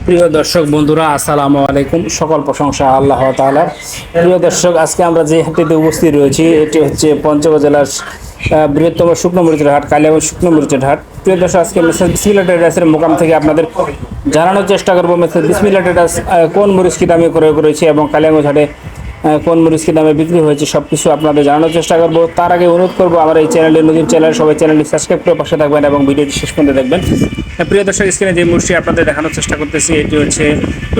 প্রিয় দর্শক বন্ধুরা, আসসালামু আলাইকুম। সকল প্রশংসা আল্লাহ তাআলার। প্রিয় দর্শক, আজকে আমরা যে হাটটিতে উপস্থিত রয়েছি এটি হচ্ছে পঞ্চগড় জেলার বৃহত্তম শুকনো মরিচের হাট, কালিয়াগঞ্জ শুকনো মরিচের হাট। প্রিয় দর্শক, আজকে মেসেজ বিসমিল্লাহ ট্রেডার্সের মোকাম থেকে আপনাদের জানানোর চেষ্টা করবো মেসেজ বিসমিল্লাহ ট্রেডার্স কোন মরিচ কি দামে ক্রয় করেছে এবং কালিয়াগঞ্জ হাটে কোন মরিচ কি দামে বিক্রি হয়েছে সব কিছু আপনাদের জানানোর চেষ্টা করবো। তার আগে অনুরোধ করবো, আমার এই চ্যানেলটি নতুন চ্যানেল, সবাই চ্যানেলটি সাবস্ক্রাইব করে পাশে থাকবেন এবং ভিডিওটি শেষ পর্যন্ত দেখবেন। প্রিয় দর্শক, স্ক্রিনে যে মরিচটি আপনাদের দেখানোর চেষ্টা করতেছি এটি হচ্ছে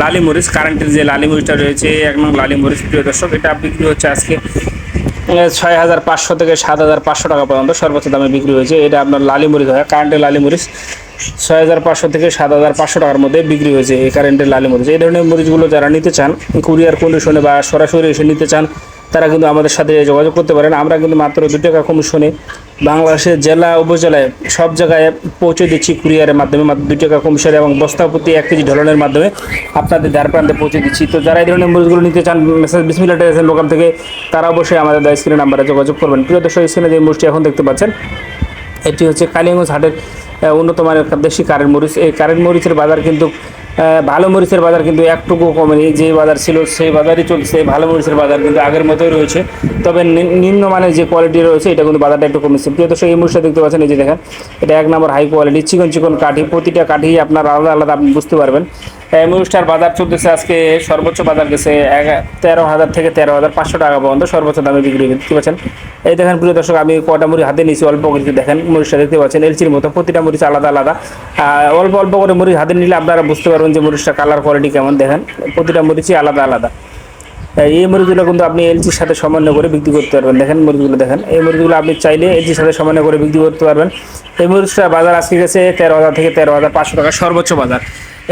লালি মরিচ। কারেন্টের যে লালি মরিচটা রয়েছে, এক নং লালি মরিচ। প্রিয় দর্শক, এটা বিক্রি হচ্ছে আজকে 6,500 থেকে 7,500 টাকা পর্যন্ত সর্বোচ্চ দামে বিক্রি হয়েছে। এটা আপনার লালি মরিচ হয়, কারেন্টের লালি মরিচ 6,500 থেকে 7,500 টাকার মধ্যে বিক্রি হয়েছে এই কারেন্টের লালি মরিচ। এই ধরনের মরিচগুলো যারা নিতে চান, কুরিয়ার কন্ডিশনে বা সরাসরি এসে নিতে চান, তারা কিন্তু আমাদের সাথে যোগাযোগ করতে পারেন। আমরা কিন্তু মাত্র 2 টাকা কমিশনে বাংলাদেশের জেলা উপজেলায় সব জায়গায় পৌঁছে দিচ্ছি কুরিয়ারের মাধ্যমে, মাত্র 2 টাকা কমিশনে, এবং বস্তা প্রতি 1 কেজি ঢলনের মাধ্যমে আপনাদের দ্বার প্রান্তে পৌঁছে দিচ্ছি। তো যারা এই ধরনের মরিচগুলো নিতে চান মেসেজ বিসমিল্লাহ ট্রেডার্সের দোকান থেকে, তারা অবশ্যই আমাদের স্ক্রিন নাম্বারে যোগাযোগ করবেন। প্রিয় দর্শক, স্ক্রিনে যে মরিচটি এখন দেখতে পাচ্ছেন এটি হচ্ছে কালিয়াগঞ্জ হাটের উন্নত মানের দেশি কারেন্ট মরিচ। এই কারেন্ট মরিচের বাজার কিন্তু ভালো মরিচের বাজার কিন্তু একটুকু কমেনি, যে বাজার ছিল সেই বাজারই চলছে। ভালো মরিচের বাজার কিন্তু আগের মতোই রয়েছে, তবে নিম্নমানের যে কোয়ালিটি রয়েছে এটা কিন্তু বাজারটা একটু কমেছে। প্রিয় দর্শক, এই মরিচটা দেখতে পাচ্ছেন, এই যে দেখেন, এটা 1 নম্বর হাই কোয়ালিটি চিকন চিকন কাঠি। প্রতিটা কাঠি আপনার আলাদা আলাদা আপনি বুঝতে পারবেন। এই মরিচটার বাজার চলতেছে আজকে সর্বোচ্চ বাজার গেছে 13,000 থেকে 13,500 টাকা পর্যন্ত সর্বোচ্চ দামে বিক্রি দেখতে পাচ্ছেন। এই দেখেন প্রিয় দর্শক, আমি কটা মরিচ হাতে নিয়েছি অল্প করে, দেখেন মরিচটা দেখতে পাচ্ছেন এলচির মতো, প্রতিটা মরিচ আলাদা আলাদা। অল্প অল্প করে মরিচ হাতে নিলে আপনারা বুঝতে পারবেন যে মরিচটা কালার কোয়ালিটি কেমন। দেখেন প্রতিটা মরিচই আলাদা আলাদা। এই মরিচগুলো কিন্তু আপনি এলচির সাথে সমন্বয় করে বিক্রি করতে পারবেন। দেখেন মরিচগুলো দেখেন, এই মরিচগুলো আপনি চাইলে এলচির সাথে সমন্বয় করে বিক্রি করতে পারবেন। এই মরিচটা বাজার আজকে গেছে 13,000 থেকে 13,500 টাকা সর্বোচ্চ বাজার।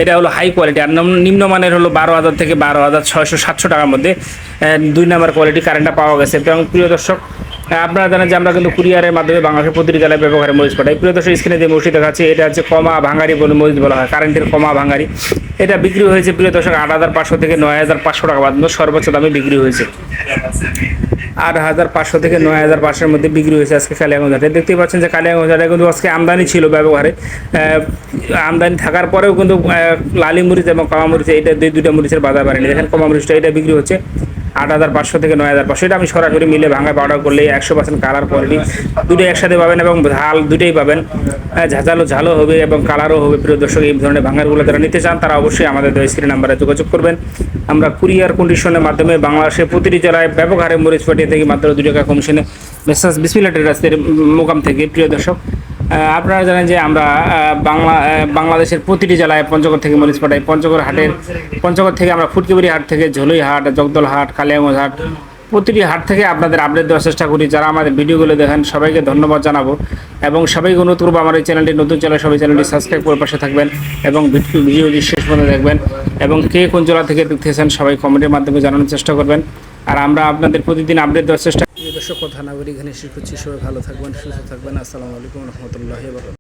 এটা হলো হাই কোয়ালিটি। আর নিম্নমানের হলো 12,000 থেকে 12,600-700 টাকার মধ্যে 2 নম্বর কোয়ালিটি কারেন্টটা পাওয়া গেছে। এবং প্রিয় দর্শক, আপনারা জানেন যে আমরা কিন্তু কুরিয়ারের মাধ্যমে বাংলাদেশের প্রতিটি জেলায় ব্যবহারে মরিচ পাঠাই। প্রিয় দর্শক, স্ক্রিনে যে মরিচটি দেখাচ্ছি এটা হচ্ছে কমা ভাঙ্গারি বলে মরিচ বলা হয়, কারেন্টের কমা ভাঙ্গারি। এটা বিক্রি হয়েছে প্রিয় দর্শক 8,500 থেকে 9,500 টাকা পর্যন্ত সর্বোচ্চ দামে বিক্রি হয়েছে। 8,500 থেকে 9,500-এর মধ্যে বিক্রি হয়েছে আজকে কালিয়াগঞ্জ হাটে। দেখতেই পাচ্ছেন যে কালিয়াগঞ্জ হাটে কিন্তু আজকে আমদানি ছিল ব্যবহারে, আমদানি থাকার পরেও কিন্তু লালি মরিচ এবং কমা মরিচ, এটা দুইটা মরিচের বাজার বাড়েনি। দেখেন কমা মরিচটা এটা বিক্রি হচ্ছে 8,500 থেকে 9,500। এটা আমি সরাসরি মিলে ভাঙা পাউডার করলে 100% কালার কোয়ালিটি দুটোই একসাথে পাবেন এবং ঝাল দুটোই পাবেন, ঝালও হবে এবং কালারও হবে। প্রিয় দর্শক, এই ধরনের ভাঙারগুলো যারা নিতে চান তারা অবশ্যই আমাদের স্ক্রিন নাম্বারে যোগাযোগ করবেন। আমরা কুরিয়ার কন্ডিশনের মাধ্যমে বাংলাদেশের প্রতিটি জেলায় ব্যাপক হারে মরিচ পাঠিয়ে থেকে মাত্র 2 টাকা কমিশনে মেসেজ বিসমিল্লাহ ট্রেডার্সের মোকাম থেকে। প্রিয় দর্শক, আপনারা জানেন যে আমরা বাংলাদেশের প্রতিটি জেলায় পঞ্চগড় থেকে মরিচ পাঠাই। পঞ্চগড় থেকে আমরা ফুটকিবাড়ি হাট থেকে ঝলই হাট, জগদল হাট, কালিয়াগঞ্জ হাট, প্রতিটি হাট থেকে আপনাদের আপডেট দেওয়ার চেষ্টা করি। যারা আমাদের ভিডিওগুলো দেখেন সবাইকে ধন্যবাদ জানাবো এবং সবাইকে অনুরোধ করবো আমার এই চ্যানেলটি নতুন চ্যানেল, সবাই চ্যানেলটি সাবস্ক্রাইব করে পাশে থাকবেন এবং ভিডিওটি শেষ পর্যন্ত দেখবেন। এবং কে কোন জেলা থেকে দেখতেছেন সবাই কমেন্টের মাধ্যমে জানানোর চেষ্টা করবেন। আর আমরা আপনাদের প্রতিদিন আপডেট দেওয়ার চেষ্টা করি। দর্শক, কথা না বলি এখানে শেষ করছি। সবাই ভালো থাকবেন, সুস্থ থাকবেন। আসসালামু আলাইকুম রহমতুল্লাহি ওয়া বারাকাতুহু।